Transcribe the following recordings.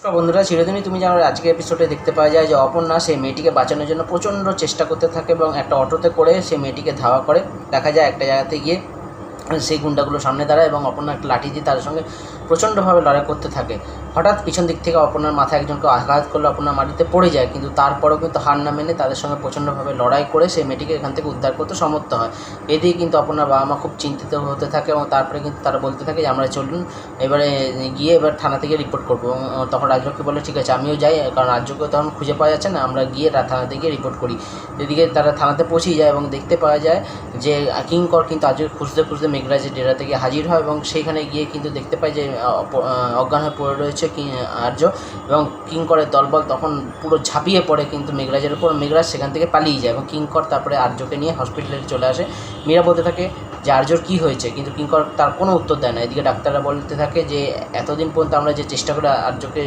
বন্ধুরা, চিরদিনই তুমি জানো আজকে এপিসোডে দেখতে পাওয়া যায় যে অপর্ণা সেই মেয়েটিকে বাঁচানোর জন্য প্রচণ্ড চেষ্টা করতে থাকে এবং একটা অটোতে করে সেই মেয়েটিকে ধাওয়া করে। দেখা যায় একটা জায়গাতে গিয়ে সেই গুন্ডাগুলো সামনে দাঁড়ায় এবং অপর্ণা একটা লাঠি দিয়ে তাদের সঙ্গে প্রচণ্ডভাবে লড়াই করতে থাকে। হঠাৎ পিছন দিক থেকে অপর্ণার মাথায় একজনকে আঘাত করলে অপর্ণা মাটিতে পড়ে যায়, কিন্তু তারপরেও কিন্তু হার না মেনে তাদের সঙ্গে প্রচণ্ডভাবে লড়াই করে সেই মেয়েটিকে এখান থেকে উদ্ধার করতে সমর্থ হয়। এদিকে কিন্তু অপর্ণার বাবা মা খুব চিন্তিত হতে থাকে এবং তারপরে কিন্তু তারা বলতে থাকে যে আমরা চলুন এবারে গিয়ে এবার থানা থেকে রিপোর্ট করবো। তখন রাজলক্ষ্মী বলে ঠিক আছে আমিও যাই, কারণ রাজ্যকেও তখন খুঁজে পাওয়া যাচ্ছে না, আমরা গিয়ে থানাতে গিয়ে রিপোর্ট করি। এদিকে তারা থানাতে পৌঁছেই যায় এবং দেখতে পাওয়া যায় যে কিঙ্কর কিন্তু আজকে খুঁজতে খুঁজতে মেঘরাজের ডেরা থেকে হাজির হয় এবং সেইখানে গিয়ে কিন্তু দেখতে পায় যে অজ্ঞান হয়ে পড়ে রয়েছে আর্য এবং কিঙ্করের দলবল তখন পুরো ঝাঁপিয়ে পড়ে কিন্তু মেঘরাজের উপর। মেঘরাজ সেখান থেকে পালিয়ে যায় এবং কিঙ্কর তারপরে আর্যকে নিয়ে হসপিটালে চলে আসে। মীরা বলতে থাকে যে আর্যর কী হয়েছে, কিন্তু কিঙ্কর তার কোনো উত্তর দেয় না। এদিকে ডাক্তাররা বলতে থাকে যে এতদিন পর্যন্ত আমরা যে চেষ্টা করে আর্যকে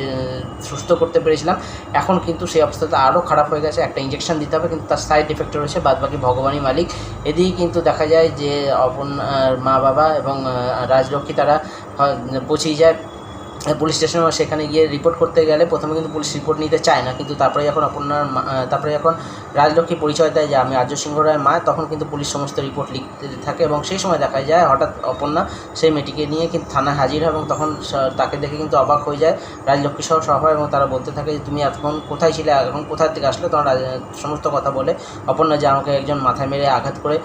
সুস্থ করতে পেরেছিলাম, এখন কিন্তু সেই অবস্থাটা আরও খারাপ হয়ে গেছে, একটা ইঞ্জেকশন দিতে হবে, কিন্তু তার সাইড এফেক্ট রয়েছে, বাদবাকি ভগবানই মালিক। এদিকে কিন্তু দেখা যায় যে অপর্ণার মা বাবা এবং রাজলক্ষ্মী তারা পৌঁছেই যায় পুলিশ স্টেশনে। সেখানে গিয়ে রিপোর্ট করতে গেলে প্রথমে কিন্তু পুলিশ রিপোর্ট নিতে চায় না, কিন্তু তারপরে যখন তারপরে যখন রাজলক্ষ্মী পরিচয় দেয় যে আমি আর্য সিংহ রায়ের মা, তখন কিন্তু পুলিশ সমস্ত রিপোর্ট লিখতে থাকে এবং সেই সময় দেখা যায় হঠাৎ অপর্ণা সেই মেয়েটিকে নিয়ে কিন্তু থানায় হাজির হয় এবং তখন তাকে দেখে কিন্তু অবাক হয়ে যায় রাজলক্ষ্মী সহ সবাই এবং তারা বলতে থাকে যে তুমি এখন কোথায় ছিলে, এখন কোথার থেকে আসলে। তখন সমস্ত কথা বলে অপর্ণা যে আমাকে একজন মাথায় মেরে আঘাত করে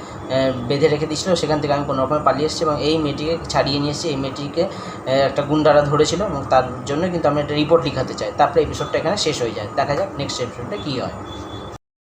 বেঁধে রেখে দিয়েছিল, সেখান থেকে আমি কোনো রকমে পালিয়ে এসেছি এবং এই মেয়েটিকে ছাড়িয়ে নিয়ে এসেছি। এই মেয়েটিকে একটা গুন্ডারা ধরেছিল এবং তার জন্য কিন্তু আমি একটা রিপোর্ট লিখাতে চাই। তারপরে এপিসোডটা এখানে শেষ হয়ে যায়। দেখা যাক নেক্সট এপিসোডে কী হয়।